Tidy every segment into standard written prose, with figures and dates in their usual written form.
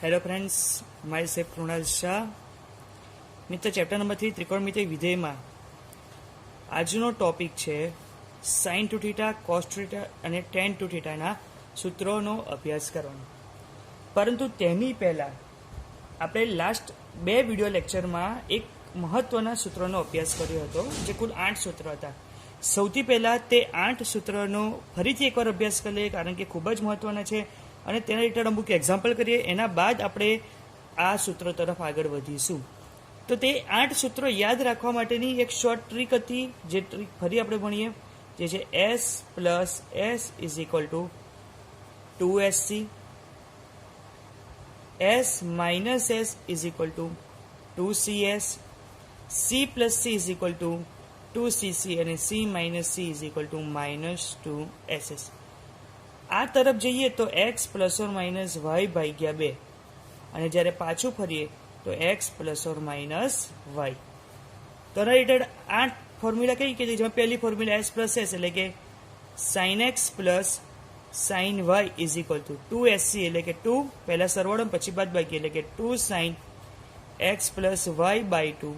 Hello friends, my safe Krunal Shah. Mitra, chapter number 3 त्रिकोणमितीय विधेय में आजनो टॉपिक है sign to theta, cos two theta और टेन टू थीटा सूत्रों अभ्यास करवानो। परंतु तेनी पहला आपणे लास्ट 2 विडियो लेक्चर में एक महत्वना सूत्रों अभ्यास कर्यो हतो, जे कुल 8 सूत्र हता। सौथी पहला ते 8 सूत्रों फरीथी एकवार अभ्यास करीए, कारण के खूब ज महत्वना छे અને તેના રિલેટેડ અમુક એક્ઝામ્પલ કરીએ। એના બાદ આપણે આ સૂત્રો તરફ આગળ વધીશું। તો તે 8 સૂત્રો યાદ રાખવા માટેની એક શોર્ટ ટ્રીક હતી, જે ટ્રીક ફરી આપણે ભણીએ, જે છે s plus s is equal to 2sc, s minus s is equal to 2cs, c plus c is equal to 2cc અને c minus c is equal to minus 2ss। આ તરફ જઈએ તો x plus or minus y ભાગ્યા 2, અને જ્યારે પાછું ફરીએ તો x plus or minus y. તો રિલેટેડ 8 ફોર્મ્યુલા કઈ કીધી, જેમાં પહેલી ફોર્મ્યુલા s પ્લસ s એટલે કે sine x plus sine y is equal to 2sc, એટલે કે 2 પહેલા સરવાળો પછી બાદ બાકી, એટલે કે 2 sine x plus y by 2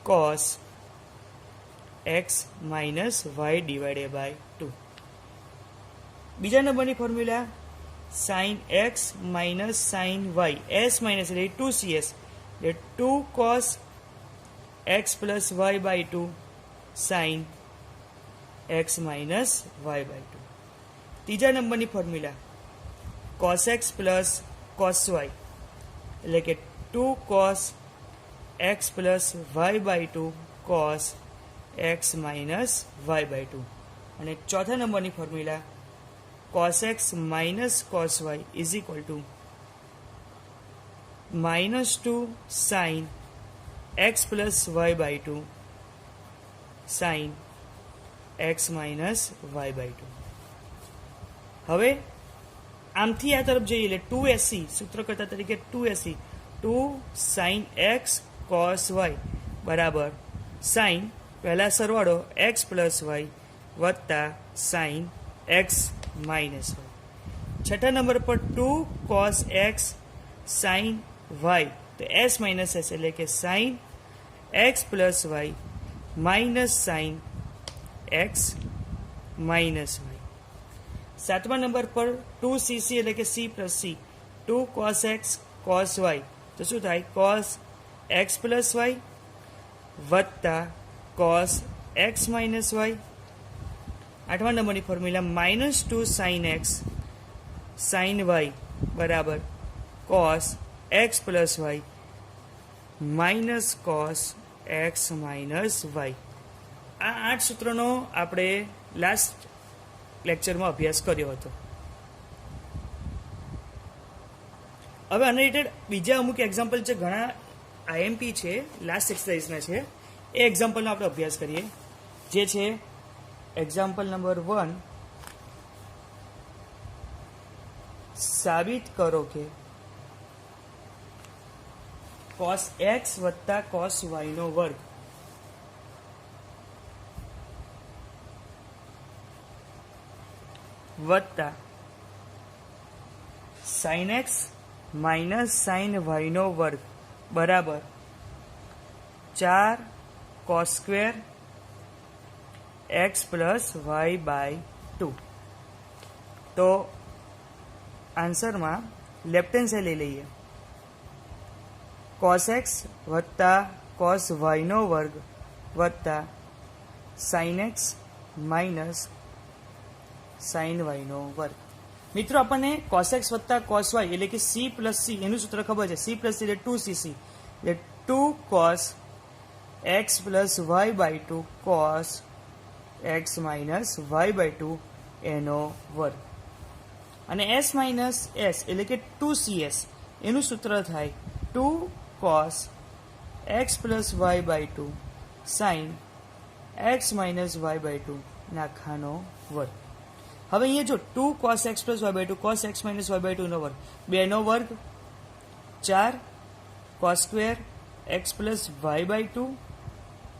cos x minus y divided by 2। બીજા નંબરની formula sine x minus sine y, s minus એટલે 2cs, એટલે 2 cos x plus y by 2 sine x minus Y by 2। ત્રીજા નંબરની formula cos x plus cos y, એટલે કે 2 cos x plus y by 2 cos x minus Y by 2। અને ચોથા નંબરની formula cos x minus cos y is equal to minus 2 sin x plus y by 2 sin x minus y by 2। હવે આમથી આ તરફ જઈએ એટલે 2sc સૂત્રકર્તા તરીકે 2sc 2 sin x cos y બરાબર sin પહેલા સરવાળો x plus y વત્તા sin x माइनस वाई। छठा नंबर पर 2 cos x sin y, तो s माइनस s એટલે કે sin x plus y minus sin x minus y। सातवा नंबर पर 2cc એટલે કે c plus c, 2 cos x cos y, तो શું થાય cos x प्लस y વત્તા cos x माइनस y। आठवा नंबर की formula minus 2 sine X sine Y बराबर cos X plus Y minus cos X minus Y. आ 8 सूत्रों आपणे लास्ट लेक्चर में अभ्यास कर्यो हतो। हवे आना रिलेटेड बीजा अमुक एक्जाम्पल छे, घणा आईएमपी छे लास्ट एक्सरसाइजना छे, ए एक्जाम्पलनो आपणे अभ्यास करीए, जे छे एग्जाम्पल नंबर 1। साबित करो कि cos x वत्ता cos y नो वर्ग वत्ता sin x minus sin y नो वर्ग बराबर 4 cos square x plus y by 2। तो आंसर में लेफ्ट हेन्ड साइड ले लीए, cos एक्स वत्ता cos वाय नो वर्ग वत्ता sin x minus sin y नो वर्ग। मित्रों, अपने cos एक्स वत्ता cos वाय એટલે કે c प्लस c એનું સૂત્ર ખબર છે, c પ્લસ c એટલે 2cc, એટલે 2 cos x plus y by 2 cos x minus y by 2 एनो वर्ग। અને s माइनस s એટલે કે 2cs એનું સૂત્ર થાય 2 cos x plus y by 2 sin x minus y by 2 નાખાનો વર્ગ। હવે અહીંયા જો 2 cos x plus y by 2 cos x minus y by 2 નો વર્ગ, 2 નો વર્ગ 4 cos square x plus y by 2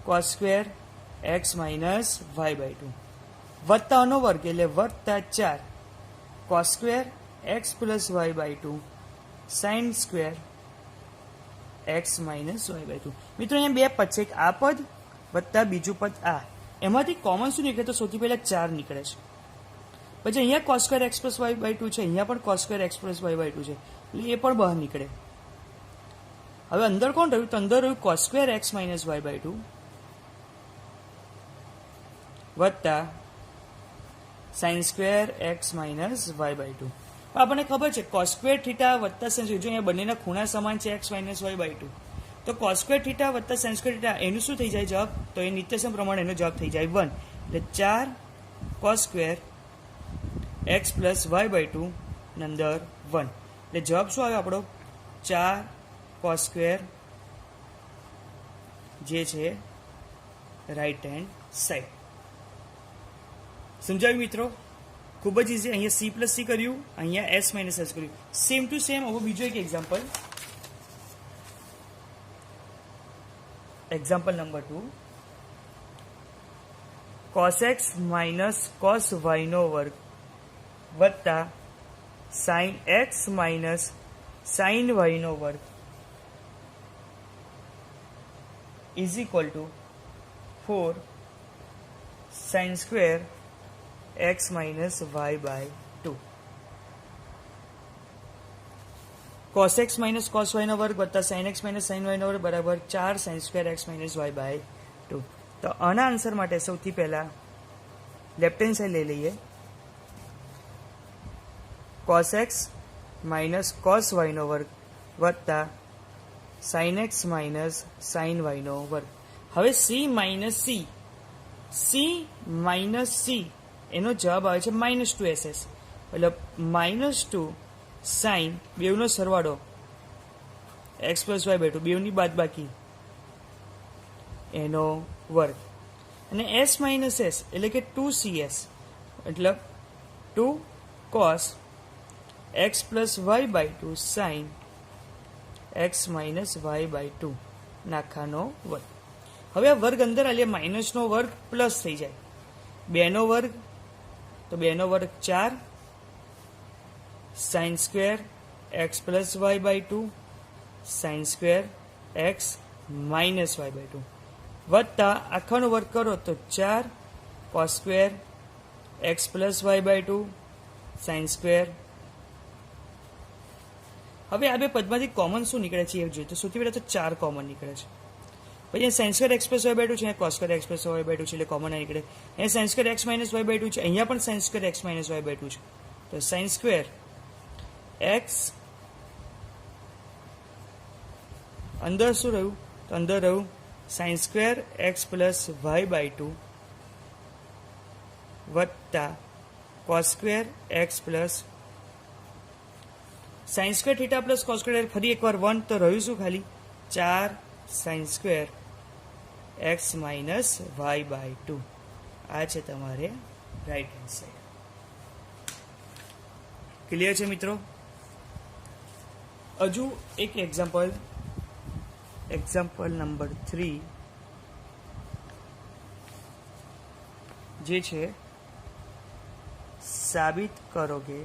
cos square x minus y by 2 वत्ता नो वर्ग એટલે વત્તા 4 cos square x plus y by 2 sine square x minus Y by 2. મિત્રો અહીંયા બે પદ છે, એક આ પદ વત્તા બીજું પદ આ. એમાંથી કોમન શું નીકળે? તો સૌથી પહેલા 4 નીકળે છે. પછી અહીંયા cos square x plus y by 2 છે, અહીંયા પણ cos square x plus y by 2 છે, એટલે એ પણ બહાર નીકળે. હવે અંદર કોણ રહ્યું? તો અંદર રહ્યું cos square x minus Y by 2 વત્તા sine square x minus Y by 2. આપણને ખબર છે કોસ સ્ક્વેર થીટા વત્તા સાઇન સ્ક્વેર, જો અહીંયા બંનેના ખૂણા સમાન છે એક્સ માઇનસ વાય બાય 2, તો કોસ સ્ક્વેર થીટા વત્તા સાઇન સ્ક્વેર થીટા એનું શું થઈ જાય જવાબ? તો એ નિત્યસમ પ્રમાણે એનો જવાબ થઈ જાય 1. એટલે 4 cos square x plus y by 2 અંદર 1. એટલે જવાબ શું આવે આપણો? 4 કોસ સ્ક્વેર, જે છે રાઈટ હેન્ડ સાઈડ. સમજાવ્યું મિત્રો? ખૂબ જ ઇઝી. અહીંયા સી પ્લસ સી કર્યું, અહીંયા એસ માઇનસ એસ કર્યું. Same to same. હવે બીજું એક example, example number 2. Cos x minus cos વાયનો વર્ગ વત્તા સાઇન એક્સ માઇનસ સાઇન વાયનો વર્ગ is equal to 4 sine square x minus Y by 2. Cos x minus cos વાયનો વર્ગ વત્તા સાઇન એક્સ માઇનસ સાઇન વાયનો વર્ગ બરાબર 4 sine square x minus Y by 2. તો આના આન્સર માટે સૌથી પહેલા લેફ્ટ હેન્ડ સાઈડ લઈ લઈએ. કોસ એક્સ માઇનસ કોસ વાયનો વર્ગ વત્તા સાઇન એક્સ માઇનસ સાઇન વાયનો વર્ગ. હવે સી માઇનસ સી એનો જવાબ આવે છે -2ss. એટલે -2 સાઇન બેવનો સરવાળો એક્સ પ્લસ વાય બાય 2, બેવની બાદબાકી એનો વર્ગ, અને એસ માઇનસ એસ એટલે કે 2cs, મતલબ 2 cos x plus y by 2 sine x minus Y by 2 નાખાનો વર્ગ. હવે આ વર્ગ અંદર આલે માઇનસનો વર્ગ પ્લસ થઈ જાય. 2નો વર્ગ, તો 2નો વર્ગ 4 sine square x plus y by 2 sine square x minus Y by 2 વત્તા આખાનો વર્ગ કરો તો 4 cos square x plus y by 2 sine square. હવે આ બે પદમાંથી કોમન શું નીકળે છે એ જોઈએ. તો સૌથી પહેલાં તો 4 કોમન નીકળે છે. પછી sine square x plus y by 2 છે, અહીંયા cos square x plus y by 2 છે, એટલે કોમન આ નીકળે. અહીંયા sine square x minus Y by 2 છે, અહીંયા પણ sine square x minus Y by 2 છે, તો સાઇન સ્ક્વેર એક્સ અંદર શું રહ્યું? તો અંદર રહ્યું sine square x plus y by 2 વત્તા cos square x plus sine square theta plus cos square, ફરી એકવાર 1, તો રહ્યું શું? ખાલી 4 sine square x minus Y by 2. આ છે તમારે રાઈટ હેન્ડ સાઈડ. ક્લિયર છે મિત્રો? હજુ એક એક્ઝામ્પલ, એક્ઝામ્પલ નંબર 3, જે છે સાબિત કરો કે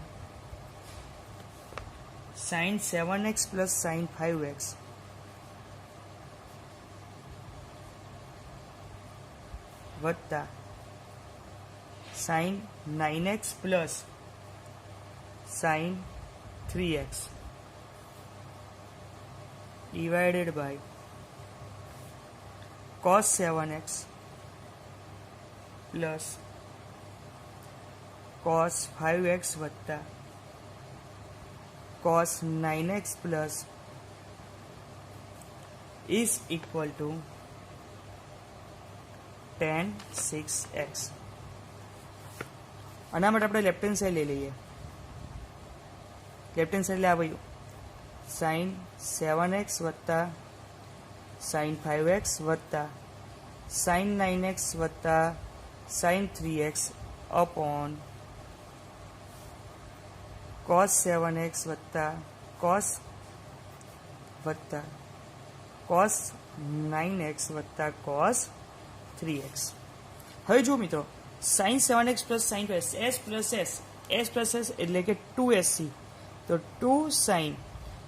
sign 7x plus sine 5x વત્તા sine 9x plus sine 3x divided by cos 7x plus cos 5x વત્તા cos 9x plus is equal to tan 6x. આના માટે આપણે લેફ્ટ હેન્ડ સાઈડ લઈ લઈએ. લેફ્ટ હેન્ડ સાઈડ લે આવ્યું sign 7x વત્તા સાઇન 5x વત્તા સાઇન 9x વત્તા sign 3x upon cos 7x વત્તા cos 9x વત્તા cos 3x. હવે જો મિત્રો sine 7x plus sine 5x, s plus s એટલે કે 2sc, તો 2 સાઇન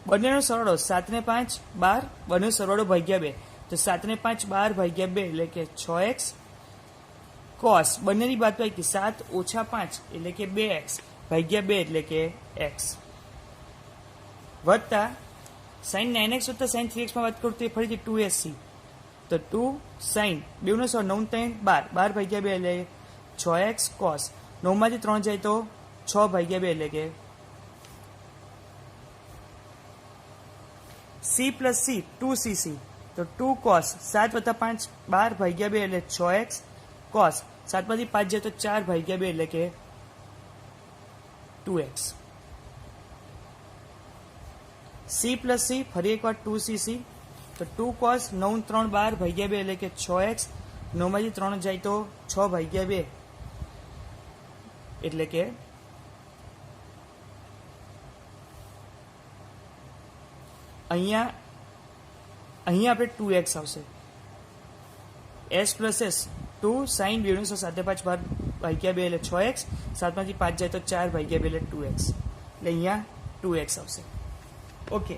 બંનેનો સરવાળો 7 ને 5 12, બંનેનો સરવાળો ભાગ્યા 2, તો 7 ને 5 12 ભાગ્યા 2 એટલે કે 6x cos બંનેની બાદબાકી 7 ઓછા 5 એટલે કે 2x ભાગ્યા 2 એટલે કે x વત્તા sin 9x વત્તા sin 3x માં વાત કરું તો એ ફરીથી 2sc, તો 2 sin 2 નો સરવાળો 9 3 12 12 ભાગ્યા 2 એટલે 6x cos 9 માંથી 3 જાય તો 6 ભાગ્યા 2 એટલે કે c પ્લસ c 2cc, તો 2 cos 7 વત્તા 5 12 ભાગ્યા 2 એટલે 6x cos 7 માંથી 5 જાય તો 4 ભાગ્યા 2 એટલે કે 2x c પ્લસ c ફરી એકવાર 2cc, તો 2 cos 9 3 12 ભાગ્યા 2 એટલે કે 6x 9 માંથી 3 જાય તો 6 ભાગ્યા 2 એટલે કે અહીંયા આપણે 2x આવશે, s પ્લસ s 2 sin 2 નો 7 5 12 ભાગ્યા 2 એટલે 6x 7 માંથી 5 જાય તો 4 ભાગ્યા 2 એટલે 2x, એટલે અહીંયા 2x આવશે. ઓકે,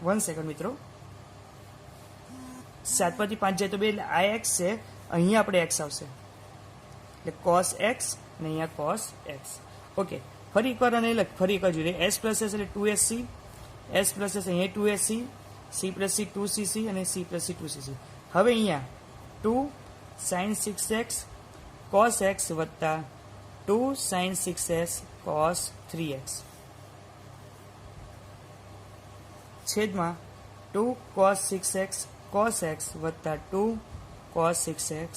1 સેકન્ડ મિત્રો, 7 માંથી 5 જાય તો 2 એટલે આ x છે, અહીંયા આપણે x આવશે એટલે cos x ને અહીંયા cos x. ઓકે, ફરી એકવાર અને ફરી એકવાર જોઈએ, s પ્લસ s એટલે 2sc, s પ્લસ s અહીંયા 2sc, c plus c 2cc અને c પ્લસ c 2cc. હવે અહીંયા 2 sin 6x cos x વત્તા 2 sin 6s cos 3x છેદમાં 2 cos 6x cos x વત્તા 2 cos 6x.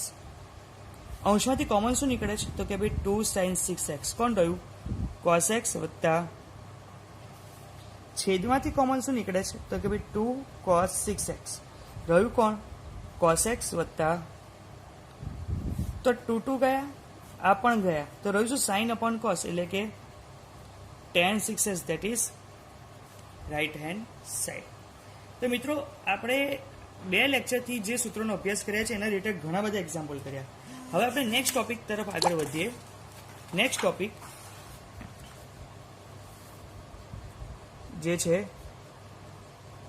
અંશમાંથી કોમન શું નીકળે છે તો કે ભાઈ 2 sin 6x કોણ રહ્યું cos x વત્તા છેદમાંથી કોમન શું નીકળે છે તો કે ભાઈ 2 cos 6x રહ્યું કોણ cos x વત્તા, તો 2 ગયા આ પણ ગયા, તો રહ્યું શું sin upon cos એટલે કે tan 6s, that is right hand side. તો મિત્રો આપણે 2 લેક્ચરથી જે સૂત્રોનો અભ્યાસ કર્યા છે એના રિલેટેડ ઘણા બધા એક્ઝામ્પલ કર્યા. હવે આપણે નેક્સ્ટ ટોપિક તરફ આગળ વધીએ. નેક્સ્ટ ટોપિક જે છે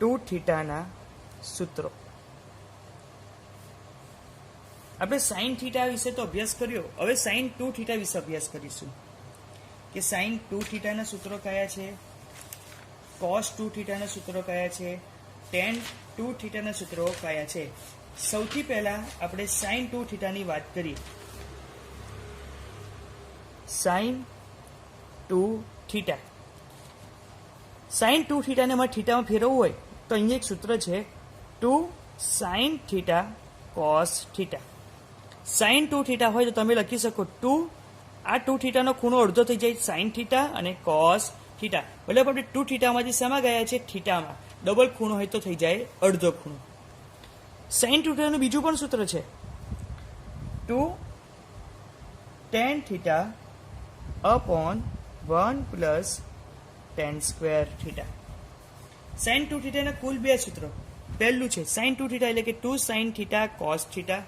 2 થીટાના સૂત્રો. આપણે sin થીટા વિશે તો અભ્યાસ કર્યો, હવે sin 2 થીટા વિશે અભ્યાસ કરીશું કે sin 2 થીટાના સૂત્રો કયા છે, cos 2 થીટાના સૂત્રો કયા છે, tan 2 થીટાના સૂત્રો કયા છે. સૌથી પહેલા આપણે sin 2 થીટાની વાત કરીએ. sin 2 થીટા, sin 2 થીટાને અમારે થીટામાં ફેરવવું હોય તો અહીંયા એક સૂત્ર છે 2 sin theta cos theta. sin 2 theta હોય તો તમે લખી શકો 2, આ 2 થીટાનો ખૂણો અડધો થઈ જાય sin થીટા અને cos થીટા, મતલબ આપણે 2 થીટામાંથી શેમાં ગયા છે થીટામાં, ડબલ ખૂણો હોય તો થઈ જાય અડધો ખૂણો. sin 2 થીટાનું બીજું પણ સૂત્ર છે 2 tan theta upon 1 plus tan square theta. sin 2 થીટાના કુલ 2 સૂત્રો. પહેલું છે sin 2 થીટા એટલે કે 2 sin થીટા cos થીટા,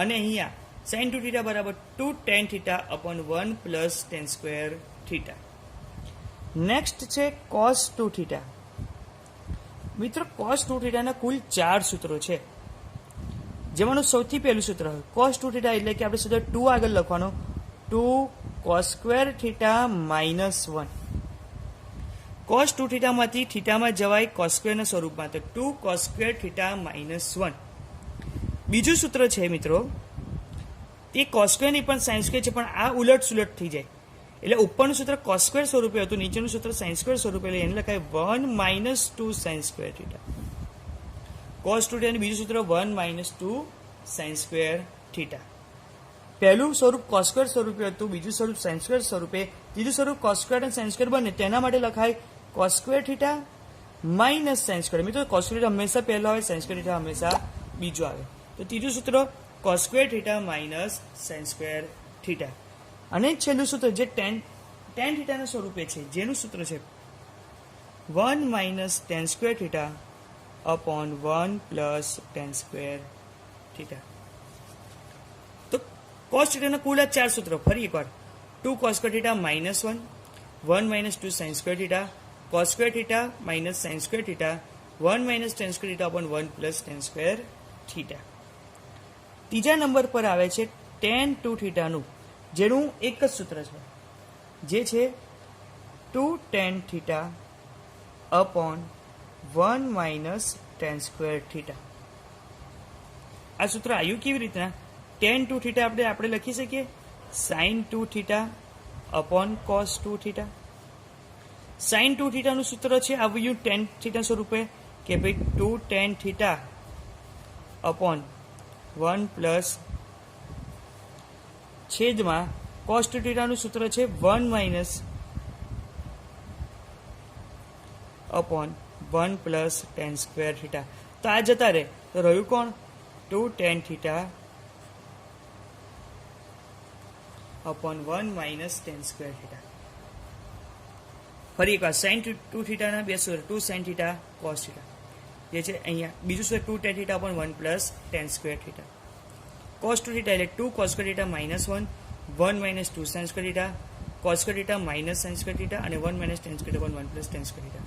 અને અહીંયા sin 2 થીટા બરાબર 2 tan theta upon 1 plus tan square theta. Next છે cos 2 થીટા. મિત્રો cos 2 થીટાના કુલ 4 સૂત્રો છે, જેમાંનું સૌથી પહેલું સૂત્ર cos 2 થીટા એટલે કે આપણે સૂત્ર 2 આગળ લખવાનો 2 cos square theta minus 1. cos 2 થીટામાંથી થીટામાં જવાય cos સ્ક્વેરના સ્વરૂપમાં, તો 2 cos square થીટા minus 1. બીજું સૂત્ર છે મિત્રો તે cos સ્ક્વેર નહીં પણ sin સ્ક્વેર છે, પણ આ ઉલટ સુલટ થઈ જાય, એટલે ઉપરનું સૂત્ર cos સ્ક્વેર સ્વરૂપે હતું, નીચેનું સૂત્ર sin સ્ક્વેર સ્વરૂપે, એટલે એને લખાય 1 minus 2 sin square theta. cos 2 થીટાનું બીજું સૂત્ર 1 minus 2 sin સ્ક્વેર થીટા. પહેલું સ્વરૂપ cos સ્ક્વેર સ્વરૂપે હતું, બીજું સ્વરૂપ sin સ્ક્વેર સ્વરૂપે, ત્રીજું સ્વરૂપ cos સ્ક્વેર અને sin સ્ક્વેર બને તેના માટે લખાય cos square theta minus sin square. મિત્રો cos સ્ક્વેર હંમેશા પહેલો આવે, sin સ્ક્વેર થીટા હંમેશા બીજો આવે, તો ત્રીજું સૂત્ર cos square theta minus sin square theta. અને છેલ્લું સૂત્ર જે tan થીટાના સ્વરૂપે છે, જેનું સૂત્ર છે 1 minus tan square theta upon 1 plus tan square theta. તો cos થીટાના કુલ 4 સૂત્રો ફરી એકવાર 2 cos square theta minus 1, 1 minus 2 sin square theta, cos square theta minus sin square theta, 1 minus tan square theta upon 1 plus tan square theta. ત્રીજા number પર આવે છે tan 2 થીટાનું, જેનું એક જ સૂત્ર છે, જે છે 2 tan theta upon 1 minus tan square theta. આ સૂત્ર આવ્યું કેવી રીતના? tan 2 થીટા આપણે લખી શકીએ sin 2 theta upon cos 2 theta. sin 2 થીટાનું સૂત્ર છે આવ્યું tan થીટા સ્વરૂપે કે ભાઈ 2 tan થીટા upon 1 પ્લસ છેદમાં cos 2 થીટાનું સૂત્ર છે 1 minus upon 1 plus tan square theta. તો આ જતા રહે તો રહ્યું કોણ? 2 tan theta upon 1 minus tan square theta. ફરી એકવાર sin 2 થીટાના બે સૂત્ર 2 sin theta cos theta, જે છે અહીંયા બીજું સૂત્ર 2 tan theta upon 1 plus tan square theta. cos 2 theta એટલે 2 cos square theta minus 1, 1 minus 2 sin square theta, cos square theta minus sin square theta અને 1 minus tan square theta upon 1 plus tan square theta.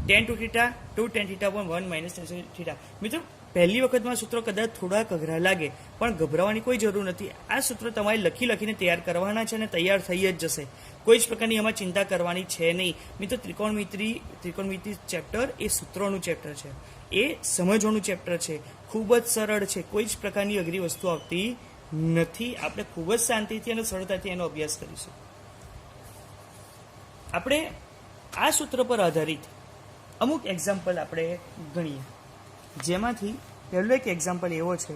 tan 2 theta 2 tan theta upon 1 minus tan square theta. મિત્રો પહેલી વખતમાં સૂત્રો કદાચ થોડાક અઘરા લાગે, પણ ગભરાવાની કોઈ જરૂર નથી. આ સૂત્રો તમારે લખીને તૈયાર કરવાના છે અને તૈયાર થઈ જ જશે. કોઈ જ પ્રકારની એમાં ચિંતા કરવાની છે નહીં. મિત્રો ત્રિકોણમિતિ ચેપ્ટર એ સૂત્રોનું ચેપ્ટર છે, એ સમજવાનું ચેપ્ટર છે, ખૂબ જ સરળ છે, કોઈ જ પ્રકારની અઘરી વસ્તુ આવતી નથી. આપણે ખૂબ જ શાંતિથી અને સરળતાથી એનો અભ્યાસ કરીશું. આપણે આ સૂત્ર પર આધારિત અમુક એક્ઝામ્પલ આપણે ગણીએ, જેમાંથી પહેલો એક એક્ઝામ્પલ એવો છે,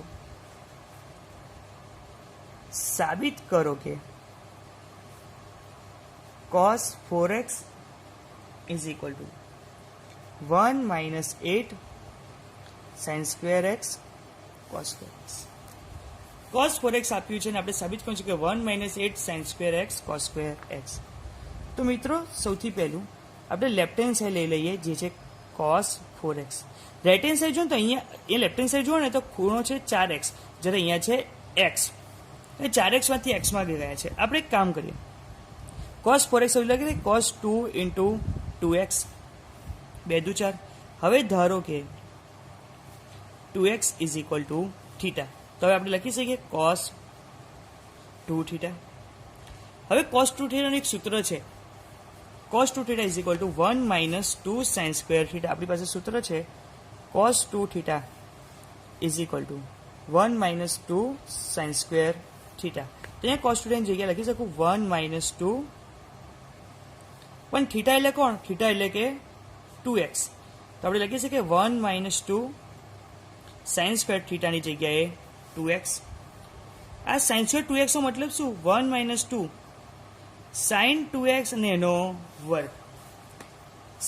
સાબિત કરો કે cos 4x is equal to 1 minus 8 sin square x cos square x. cos 4x આપ્યું છે અને આપણે સાબિત કર્યું છે કે 1 minus 8 sin square x cos square x. તો મિત્રો સૌથી પહેલું આપણે લેફ્ટ હેન્ડ સાઈડ લઈ લઈએ, જે છે cos 4x. Right hand side જો તો અહીંયા એ લેફ્ટ હેન્ડ સાઈડ જુઓ ને તો ખૂણો છે 4x, જ્યારે અહીંયા છે x, એટલે 4x માંથી x માં ગયા છે. આપણે એક કામ કરીએ, cos 4x એવું લાગે cos 2 into 2x 2 દુ 4. હવે ધારો કે 2x is equal to theta, તો હવે આપણે લખી શકીએ cos 2 theta. હવે cos 2 theta નું એક સૂત્ર છે, cos 2 theta is equal to 1 minus 2 sin square theta. આપણી પાસે સૂત્ર છે cos 2 theta is equal to 1 minus 2 sin square theta. તો અહીંયા cos 2 theta ની જગ્યાએ લખી શકું 1 minus 2, પણ થીટા એટલે કોણ? થીટા એટલે કે 2x, તો આપણે લખી શકીએ 1 minus 2 sin square theta ની જગ્યાએ 2x. આ sin square 2x નો મતલબ શું? 1 minus 2 sin 2x અને એનો વર્ગ.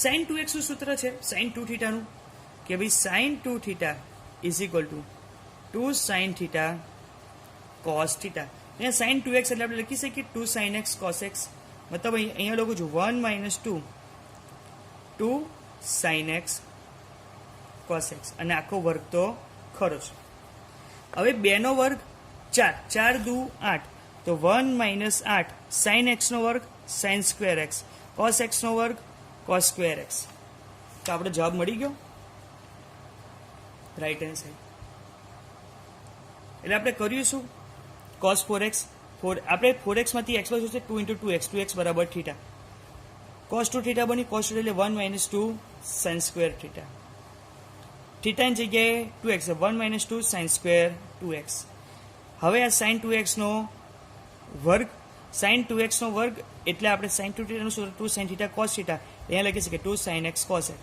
sin 2x નું સૂત્ર છે sin 2 theta નું, કે ભાઈ sin 2 theta is equal to 2 sin theta cos theta. અહીંયા sin 2x એટલે આપણે લખી શકીએ 2 sin x cos x, મતલબ અહીંયા લખું છું 1 minus 2 sin x cos x, અને આખો વર્ગ તો ખરો છે. હવે 2 નો વર્ગ 4, 4 દુ 8, તો 1 minus 8 sin x નો વર્ગ sin square x cos x નો વર્ગ cos square x. તો આપણે જવાબ મળી ગયો રાઈટ હેન્ડ સાઈડ. એટલે આપણે કર્યું શું? cos 4x, આપણે 4x માંથી x બાજુ છે 2 into 2x, 2x બરાબર થીટા. cos 2 થીટા બની, cos 2 એટલે 1 minus 2 sin square થીટા. થીટાની જગ્યાએ 2x, 1 minus 2 sin square 2x. હવે આ sin 2x નો વર્ગ, sin 2x નો વર્ગ એટલે આપણે sin 2 થીટાનું સૂત્ર 2 sin થીટા cos થીટા, અહીંયા લખી શકીએ 2 sin x cos x.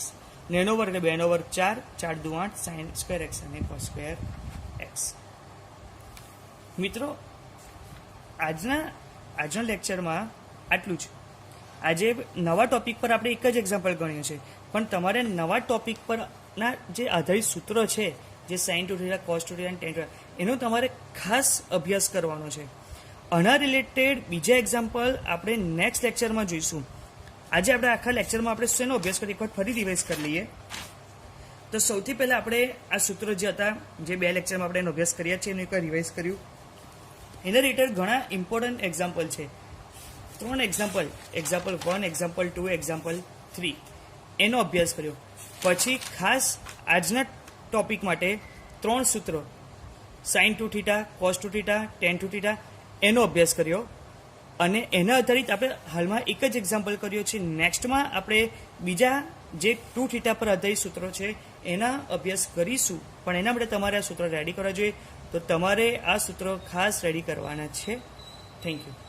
Nano વર્ગ એટલે 2 નો વર્ગ 4, 4 દુ 8 sin square x અને cos square x. મિત્રો આજના લેક્ચરમાં આટલું જ. આજે નવા ટોપિક પર આપણે એક જ એક્ઝામ્પલ ગણ્યું છે, પણ તમારે નવા ટોપિક પરના જે આધારિત સૂત્રો છે, જે sin 2 થીટા cos 2 થીટા અને tan 2 એનો તમારે ખાસ અભ્યાસ કરવાનો છે. આના રિલેટેડ બીજા એક્ઝામ્પલ આપણે નેક્સ્ટ લેક્ચરમાં જોઈશું. આજે આપણે આખા લેક્ચરમાં આપણે શેનો અભ્યાસ કરીએ, એક વખત ફરી રિવાઇઝ કરી લઈએ. તો સૌથી પહેલાં આપણે આ સૂત્રો જે હતા, જે 2 લેક્ચરમાં આપણે એનો અભ્યાસ કર્યા છે, એનું એકવાર રિવાઇઝ કર્યું. એના રિલેટેડ ઘણા ઇમ્પોર્ટન્ટ એક્ઝામ્પલ છે. ત્રણ એક્ઝામ્પલ 1, એક્ઝામ્પલ 2, એક્ઝામ્પલ 3 એનો અભ્યાસ કર્યો. પછી ખાસ આજના ટોપિક માટે 3 સૂત્રો sin 2 theta, cos 2 theta, tan 2 theta એનો અભ્યાસ કર્યો અને એના આધારિત આપણે હાલમાં એક જ એક્ઝામ્પલ કર્યો છે. નેક્સ્ટમાં આપણે બીજા જે 2 થીટા પર આધારિત સૂત્રો છે એના અભ્યાસ કરીશું, પણ એના માટે તમારે આ સૂત્ર રેડી કરવા જોઈએ. તો તમારે આ સૂત્રો ખાસ રેડી કરવાના છે. Thank you.